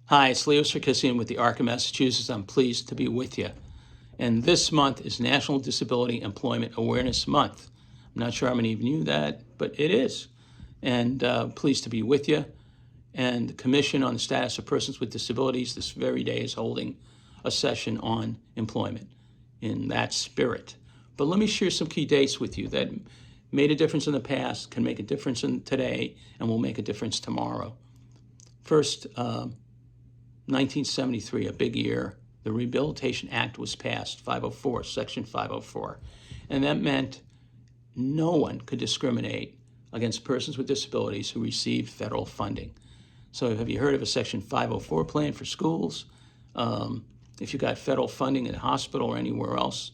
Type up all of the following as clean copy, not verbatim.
Hi, it's Leo Sarkissian with the ARC of Massachusetts. I'm pleased to be with you. And this month is National Disability Employment Awareness Month. I'm not sure how many of you knew that, but it is. And pleased to be with you. And the Commission on the Status of Persons with Disabilities this very day is holding a session on employment in that spirit. But let me share some key dates with you that made a difference in the past, can make a difference in today, and will make a difference tomorrow. First, 1973, a big year, the Rehabilitation Act was passed, 504, Section 504. And that meant no one could discriminate against persons with disabilities who received federal funding. So have you heard of a Section 504 plan for schools? If you got federal funding in a hospital or anywhere else,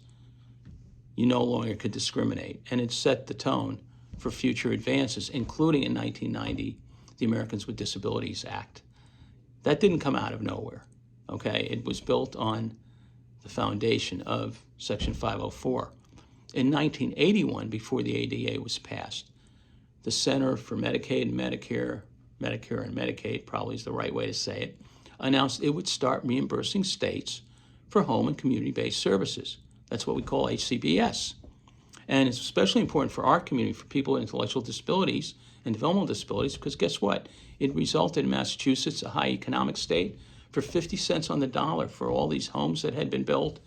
you no longer could discriminate. And it set the tone for future advances, including in 1990, the Americans with Disabilities Act. That didn't come out of nowhere, okay? It was built on the foundation of Section 504. In 1981, before the ADA was passed, the Center for Medicaid and Medicare and Medicaid probably is the right way to say it, announced it would start reimbursing states for home and community-based services. That's what we call HCBS. And it's especially important for our community, for people with intellectual disabilities and developmental disabilities, because guess what? It resulted in Massachusetts, a high economic state, for 50 cents on the dollar for all these homes that had been built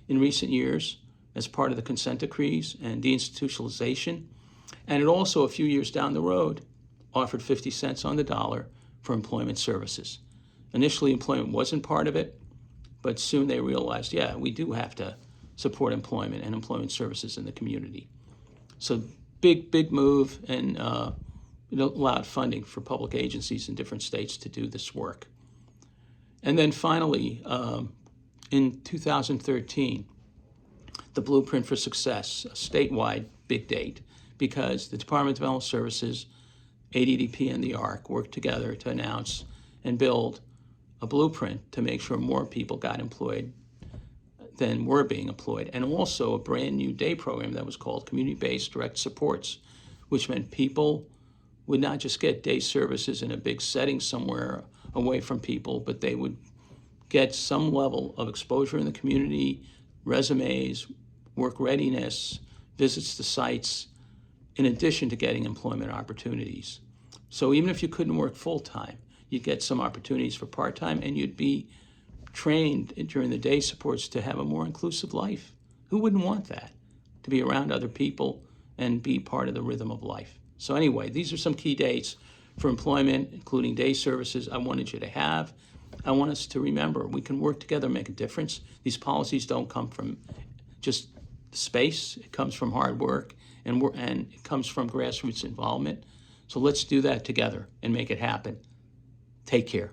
in recent years as part of the consent decrees and deinstitutionalization. And it also, a few years down the road, offered 50 cents on the dollar for employment services. Initially, employment wasn't part of it, but soon they realized, yeah, we do have to support employment and employment services in the community. So big move, and it allowed funding for public agencies in different states to do this work. And then finally, in 2013, the Blueprint for Success, a statewide big date, because the Department of Developmental Services, ADDP, and the ARC worked together to announce and build a blueprint to make sure more people got employed than were being employed, and also a brand new day program that was called Community-Based Direct Supports, which meant people would not just get day services in a big setting somewhere away from people, but they would get some level of exposure in the community, resumes, work readiness, visits to sites, in addition to getting employment opportunities. So even if you couldn't work full-time, you'd get some opportunities for part-time, and you'd be trained during the day supports to have a more inclusive life. Who wouldn't want that? To be around other people and be part of the rhythm of life. So anyway, these are some key dates for employment, including day services, I wanted you to have. I want us to remember we can work together and make a difference. These policies don't come from just space. It comes from hard work, and it comes from grassroots involvement. So let's do that together and make it happen. Take care.